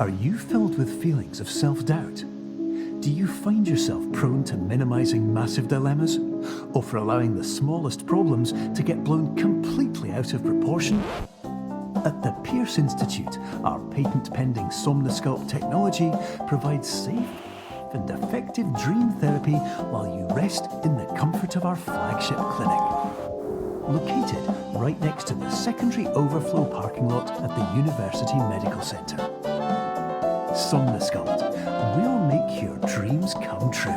Are you filled with feelings of self-doubt? Do you find yourself prone to minimizing massive dilemmas, or for allowing the smallest problems to get blown completely out of proportion? At the Pierce Institute, our patent-pending Somnosculpt technology provides safe and effective dream therapy while you rest in the comfort of our flagship clinic. Located right next to the secondary overflow parking lot at the University Medical Centre. Somnosculpt, we'll make your dreams come true.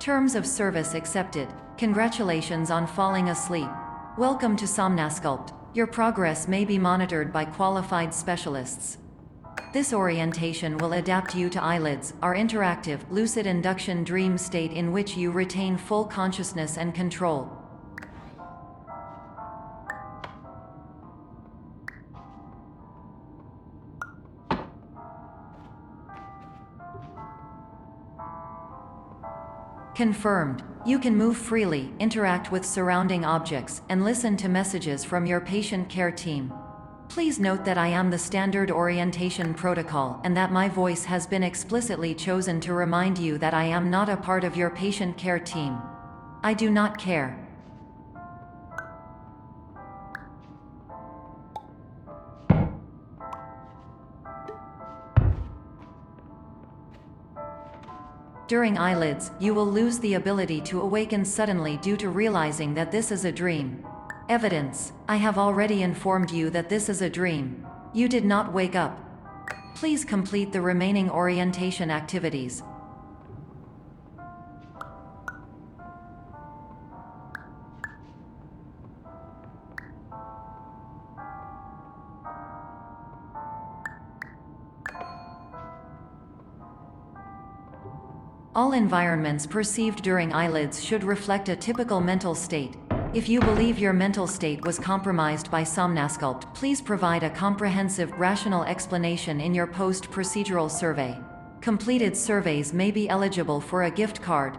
Terms of service accepted. Congratulations on falling asleep. Welcome to Somnosculpt. Your progress may be monitored by qualified specialists. This orientation will adapt you to eyelids, our interactive, lucid induction dream state in which you retain full consciousness and control. Confirmed. You can move freely, interact with surrounding objects, and listen to messages from your patient care team. Please note that I am the standard orientation protocol and that my voice has been explicitly chosen to remind you that I am not a part of your patient care team. I do not care. During eyelids, you will lose the ability to awaken suddenly due to realizing that this is a dream. Evidence: I have already informed you that this is a dream. You did not wake up. Please complete the remaining orientation activities. All environments perceived during eyelids should reflect a typical mental state. If you believe your mental state was compromised by Somnosculpt, please provide a comprehensive, rational explanation in your post-procedural survey. Completed surveys may be eligible for a gift card.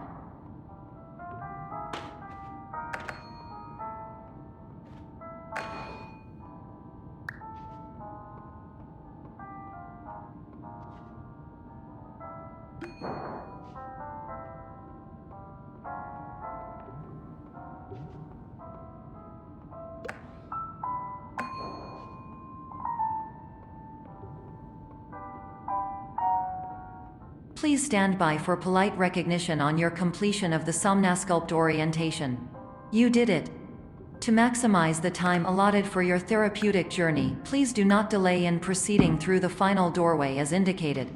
Please stand by for polite recognition on your completion of the Somnosculpt orientation. You did it. To maximize the time allotted for your therapeutic journey, please do not delay in proceeding through the final doorway as indicated.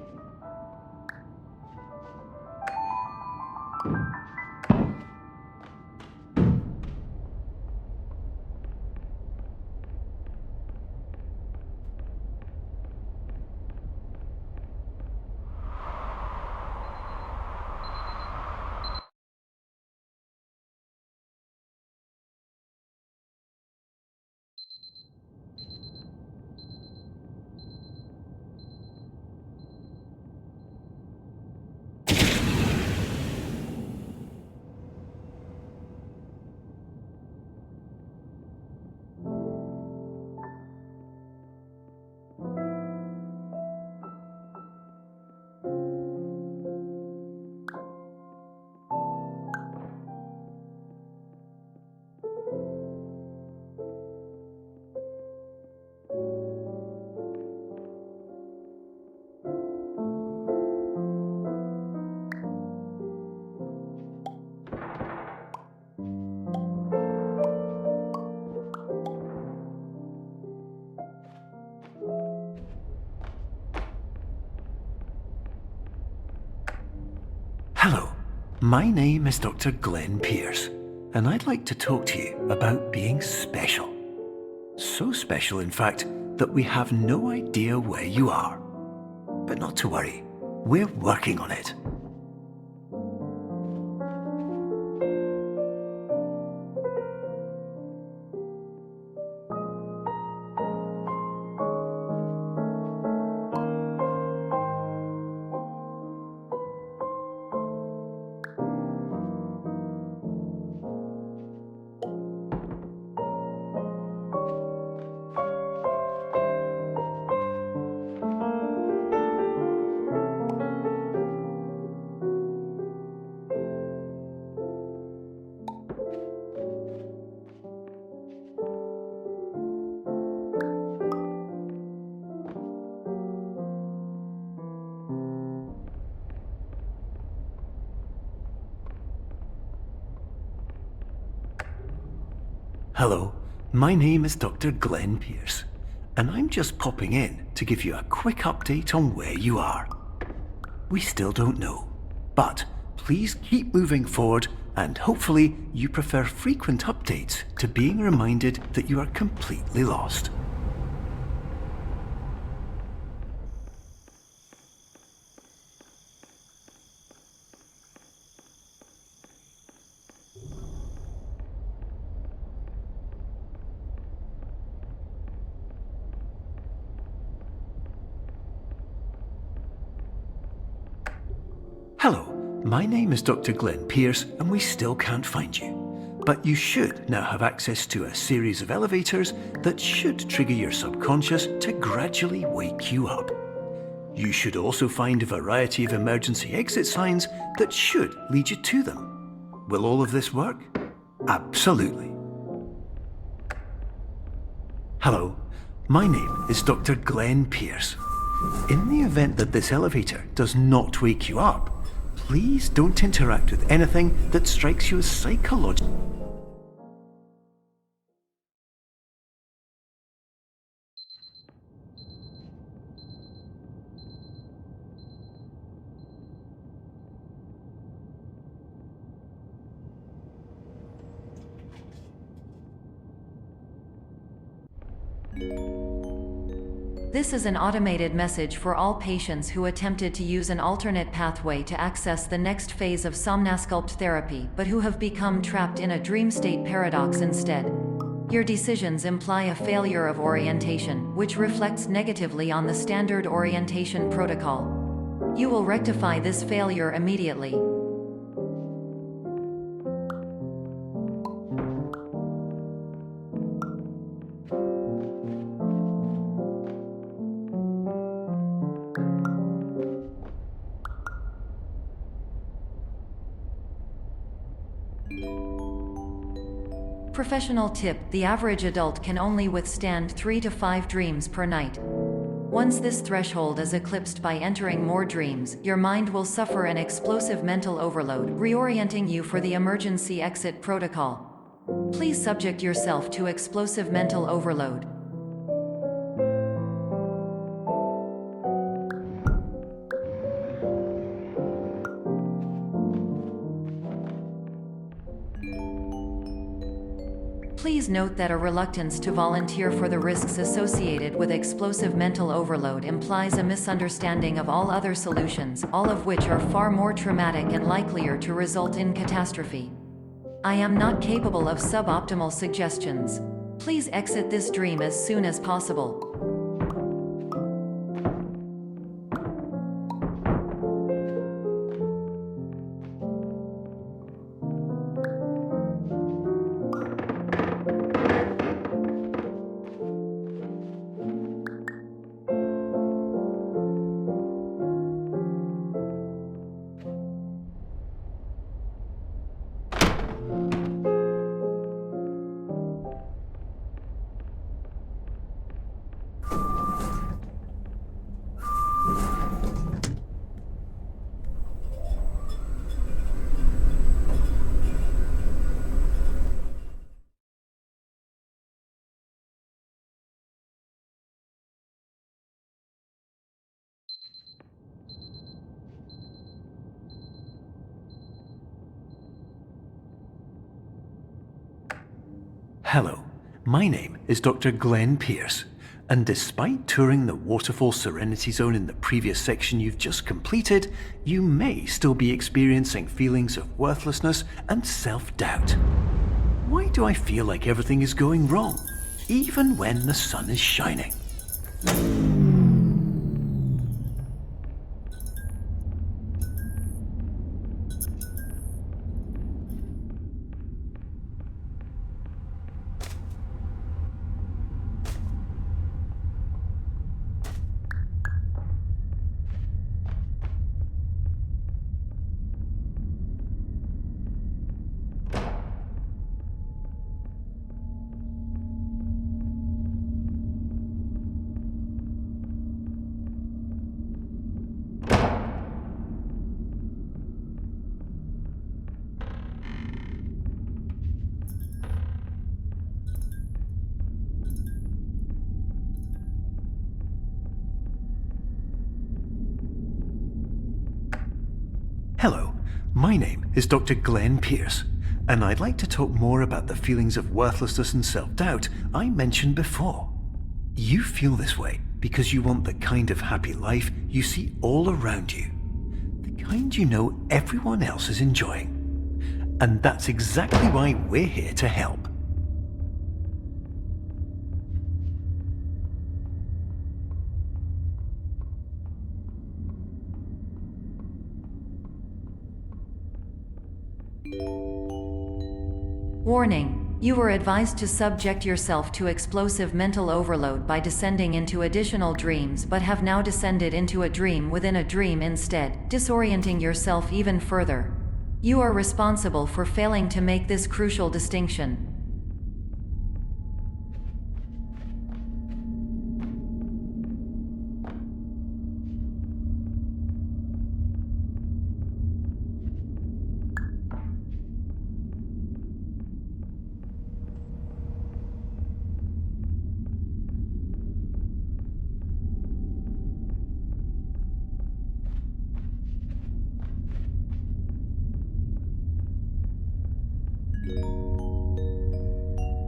Hello, my name is Dr. Glenn Pierce, and I'd like to talk to you about being special. So special, in fact, that we have no idea where you are. But not to worry, We're working on it. Hello, my name is Dr. Glenn Pierce, and I'm just popping in to give you a quick update on where you are. We still don't know, but please keep moving forward, and hopefully you prefer frequent updates to being reminded that you are completely lost. Hello, my name is Dr. Glenn Pierce, and we still can't find you. But you should now have access to a series of elevators that should trigger your subconscious to gradually wake you up. You should also find a variety of emergency exit signs that should lead you to them. Will all of this work? Absolutely. Hello, my name is Dr. Glenn Pierce. In the event that this elevator does not wake you up, please don't interact with anything that strikes you as psychological. This is an automated message for all patients who attempted to use an alternate pathway to access the next phase of somnasculpt therapy but who have become trapped in a dream state paradox instead. Your decisions imply a failure of orientation, which reflects negatively on the standard orientation protocol. You will rectify this failure immediately. Professional tip: the average adult can only withstand 3 to 5 dreams per night. Once this threshold is eclipsed by entering more dreams, your mind will suffer an explosive mental overload, reorienting you for the emergency exit protocol. Please subject yourself to explosive mental overload. Please note that a reluctance to volunteer for the risks associated with explosive mental overload implies a misunderstanding of all other solutions, all of which are far more traumatic and likelier to result in catastrophe. I am not capable of suboptimal suggestions. Please exit this dream as soon as possible. Hello, my name is Dr. Glenn Pierce, And despite touring the Waterfall Serenity Zone in the previous section you've just completed, you may still be experiencing feelings of worthlessness and self-doubt. Why do I feel like everything is going wrong, even when the sun is shining? Hello, my name is Dr. Glenn Pierce, and I'd like to talk more about the feelings of worthlessness and self-doubt I mentioned before. You feel this way because you want the kind of happy life you see all around you, the kind you know everyone else is enjoying. And that's exactly why we're here to help. Warning: you were advised to subject yourself to explosive mental overload by descending into additional dreams, but have now descended into a dream within a dream instead, disorienting yourself even further. You are responsible for failing to make this crucial distinction.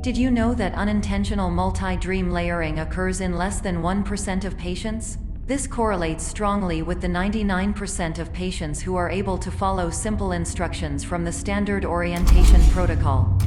Did you know that unintentional multi-dream layering occurs in less than 1% of patients? This correlates strongly with the 99% of patients who are able to follow simple instructions from the standard orientation protocol.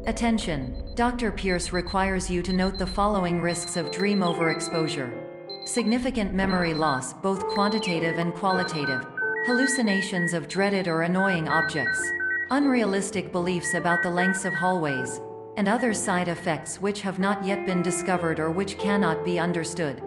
Attention! Dr. Pierce requires you to note the following risks of dream overexposure. Significant memory loss, both quantitative and qualitative. Hallucinations of dreaded or annoying objects. Unrealistic beliefs about the lengths of hallways. And other side effects which have not yet been discovered or which cannot be understood.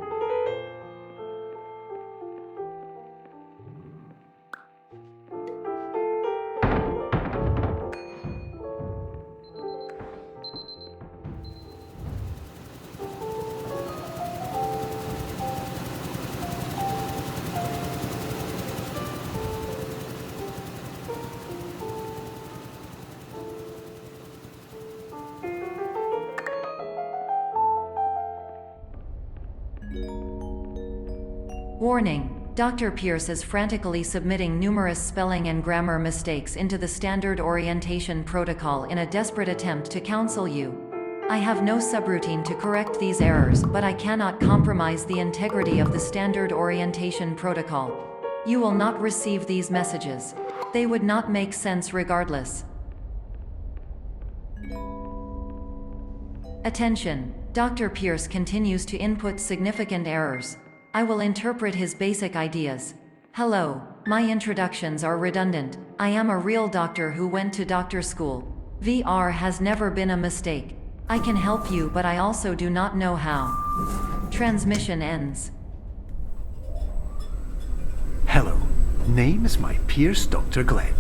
Warning: Dr. Pierce is frantically submitting numerous spelling and grammar mistakes into the standard orientation protocol in a desperate attempt to counsel you. I have no subroutine to correct these errors, but I cannot compromise the integrity of the standard orientation protocol. You will not receive these messages. They would not make sense regardless. Attention! Dr. Pierce continues to input significant errors. I will interpret his basic ideas. Hello, my introductions are redundant. I am a real doctor who went to doctor school. VR has never been a mistake. I can help you, but I also do not know how. Transmission ends. Hello, name is my Pierce Dr. Glenn.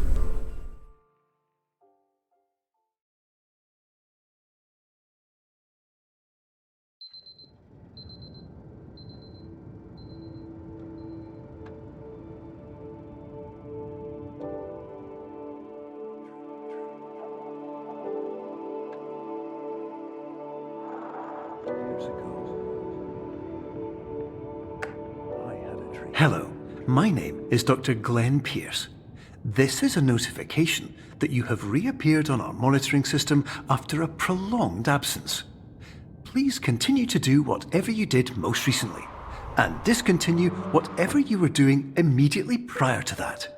Hello, my name is Dr. Glenn Pierce. This is a notification that you have reappeared on our monitoring system after a prolonged absence. Please continue to do whatever you did most recently, and discontinue whatever you were doing immediately prior to that.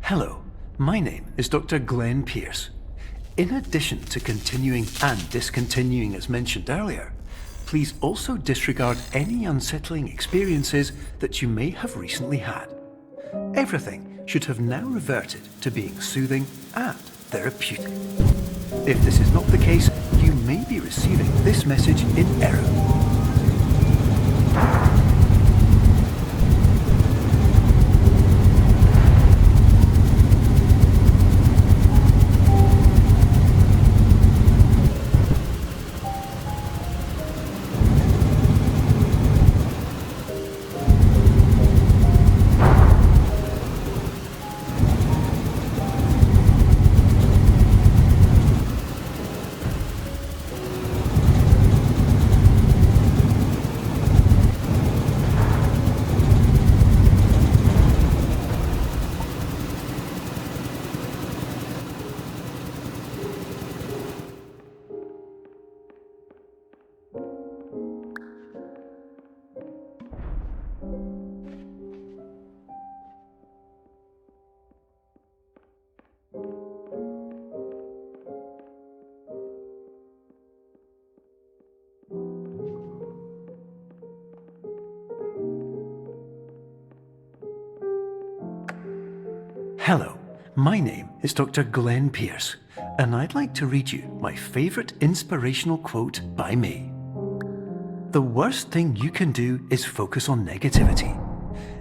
Hello, my name is Dr. Glenn Pierce. In addition to continuing and discontinuing as mentioned earlier, please also disregard any unsettling experiences that you may have recently had. Everything should have now reverted to being soothing and therapeutic. If this is not the case, you may be receiving this message in error. Hello, my name is Dr. Glenn Pierce, and I'd like to read you my favourite inspirational quote by me. The worst thing you can do is focus on negativity.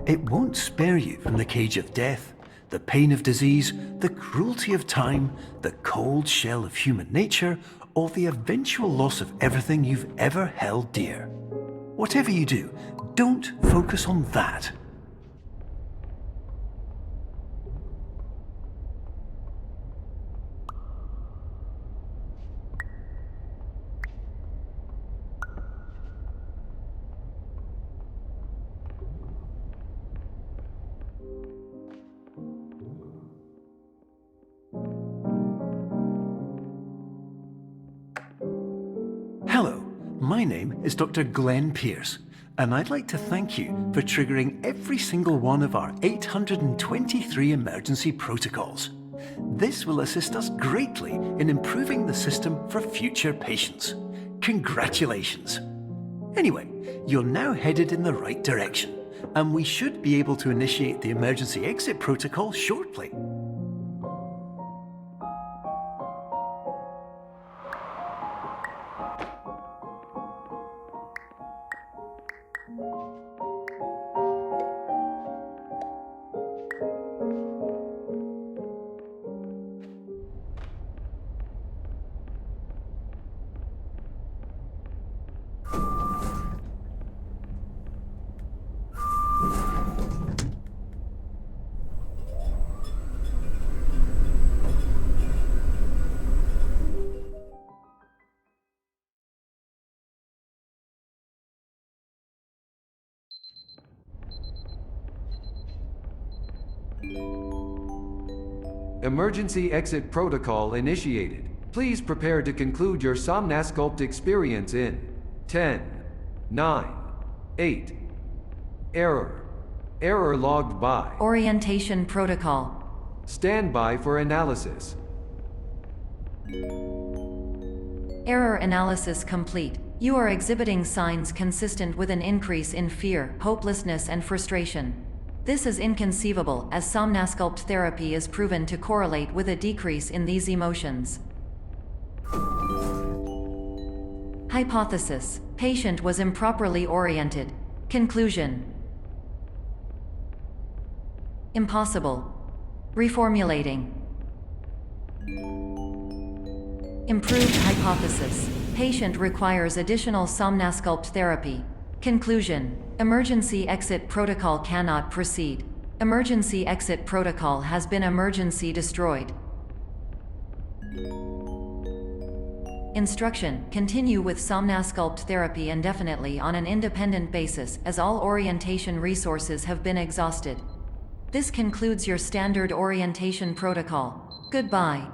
It won't spare you from the cage of death, the pain of disease, the cruelty of time, the cold shell of human nature, or the eventual loss of everything you've ever held dear. Whatever you do, don't focus on that. Hello, my name is Dr. Glenn Pierce, and I'd like to thank you for triggering every single one of our 823 emergency protocols. This will assist us greatly in improving the system for future patients. Congratulations! Anyway, you're now headed in the right direction, and we should be able to initiate the emergency exit protocol shortly. Emergency exit protocol initiated. Please prepare to conclude your Somnasculpt experience in 10, 9, 8. Error. Error logged by. Orientation protocol. Stand by for analysis. Error analysis complete. You are exhibiting signs consistent with an increase in fear, hopelessness, and frustration. This is inconceivable, as Somnasculpt therapy is proven to correlate with a decrease in these emotions. Hypothesis: patient was improperly oriented. Conclusion: impossible. Reformulating. Improved hypothesis: patient requires additional Somnasculpt therapy. Conclusion: emergency exit protocol cannot proceed. Emergency exit protocol has been emergency destroyed. Instruction: continue with Somnasculpt therapy indefinitely on an independent basis, as all orientation resources have been exhausted. This concludes your standard orientation protocol. Goodbye.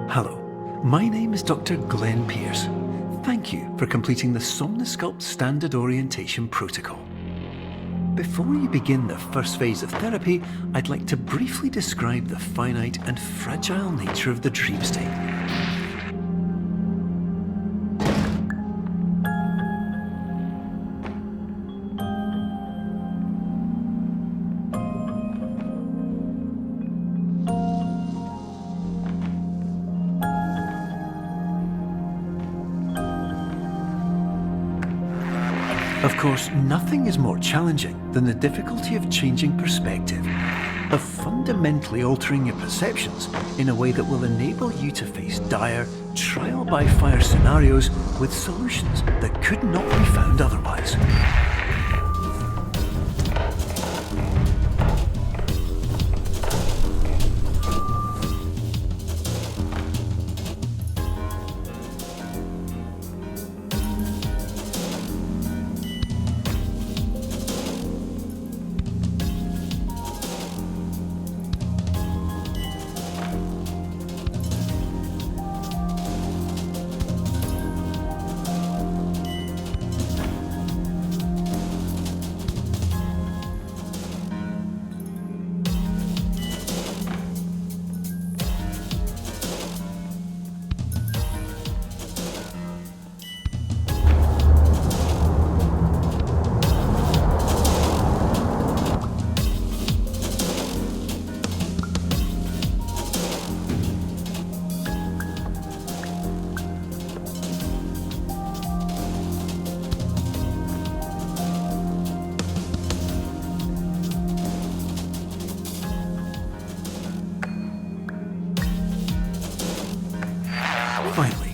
Hello, my name is Dr. Glenn Pierce. Thank you for completing the Somnasculpt Standard Orientation Protocol. Before you begin the first phase of therapy, I'd like to briefly describe the finite and fragile nature of the dream state. Of course, nothing is more challenging than the difficulty of changing perspective, of fundamentally altering your perceptions in a way that will enable you to face dire, trial-by-fire scenarios with solutions that could not be found otherwise. Finally,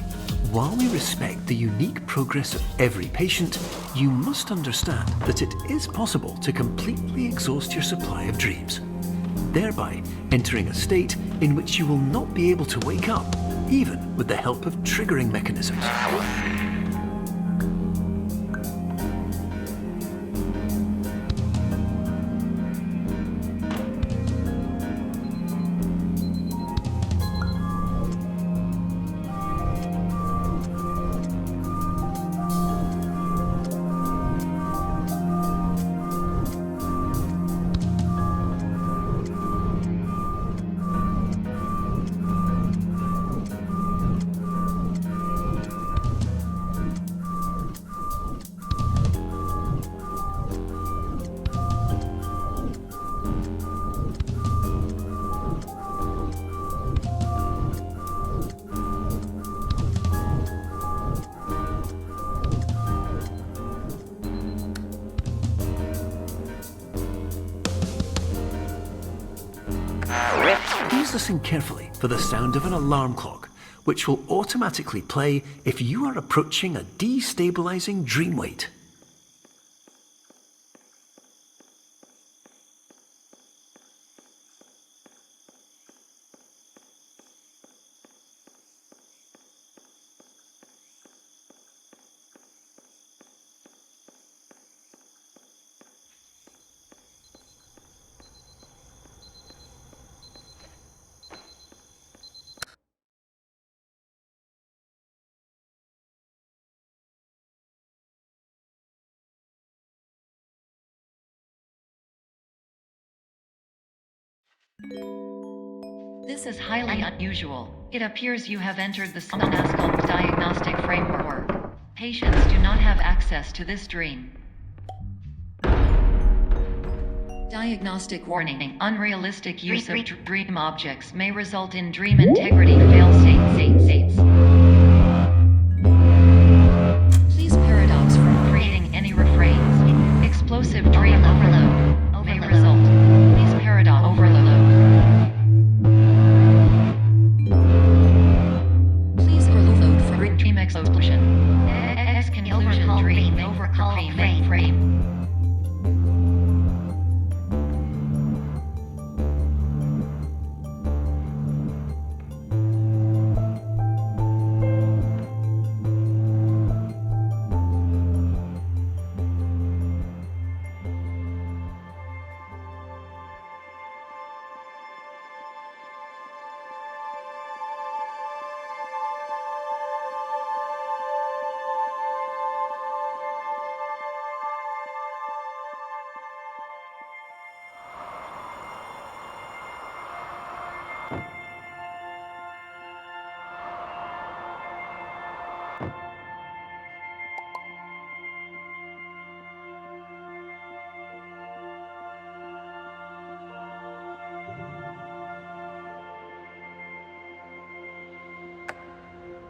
while we respect the unique progress of every patient, you must understand that it is possible to completely exhaust your supply of dreams, thereby entering a state in which you will not be able to wake up, even with the help of triggering mechanisms. Please listen carefully for the sound of an alarm clock, which will automatically play if you are approaching a destabilizing dream weight. This is highly unusual. It appears you have entered the somnasculpt diagnostic framework. Patients do not have access to this dream. Diagnostic warning. Unrealistic use of dream objects may result in dream integrity fail-states. Please paradox from creating any refrains. Explosive dream overload may result. Please paradox overload. Please overload for dream explosion. Exclusion dream overcall frame.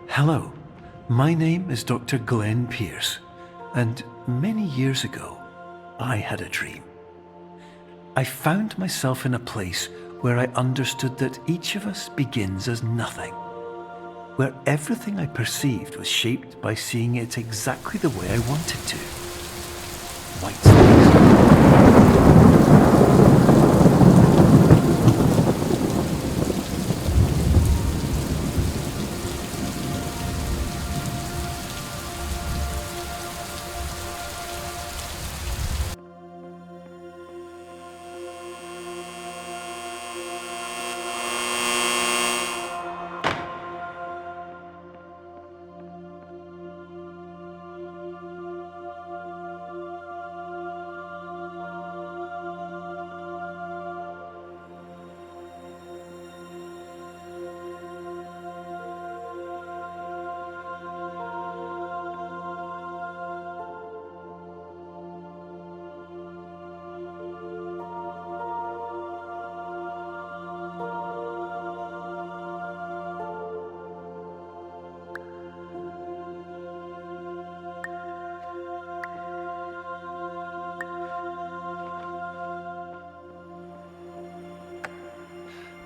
Hello, my name is Dr. Glenn Pierce, and many years ago, I had a dream. I found myself in a place where I understood that each of us begins as nothing, where everything I perceived was shaped by seeing it exactly the way I wanted to. White space.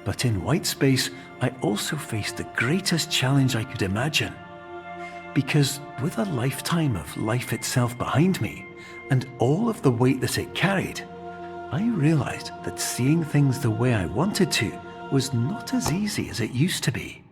But in white space, I also faced the greatest challenge I could imagine. Because with a lifetime of life itself behind me, and all of the weight that it carried, I realized that seeing things the way I wanted to was not as easy as it used to be.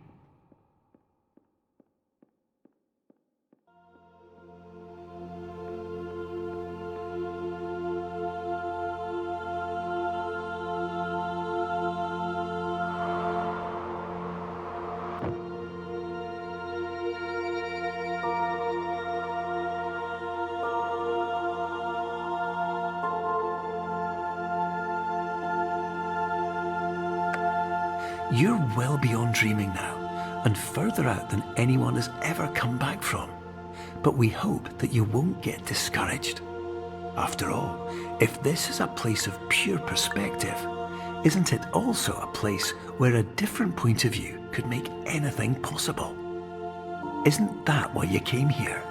You're well beyond dreaming now, and further out than anyone has ever come back from. But we hope that you won't get discouraged. After all, if this is a place of pure perspective, isn't it also a place where a different point of view could make anything possible? Isn't that why you came here?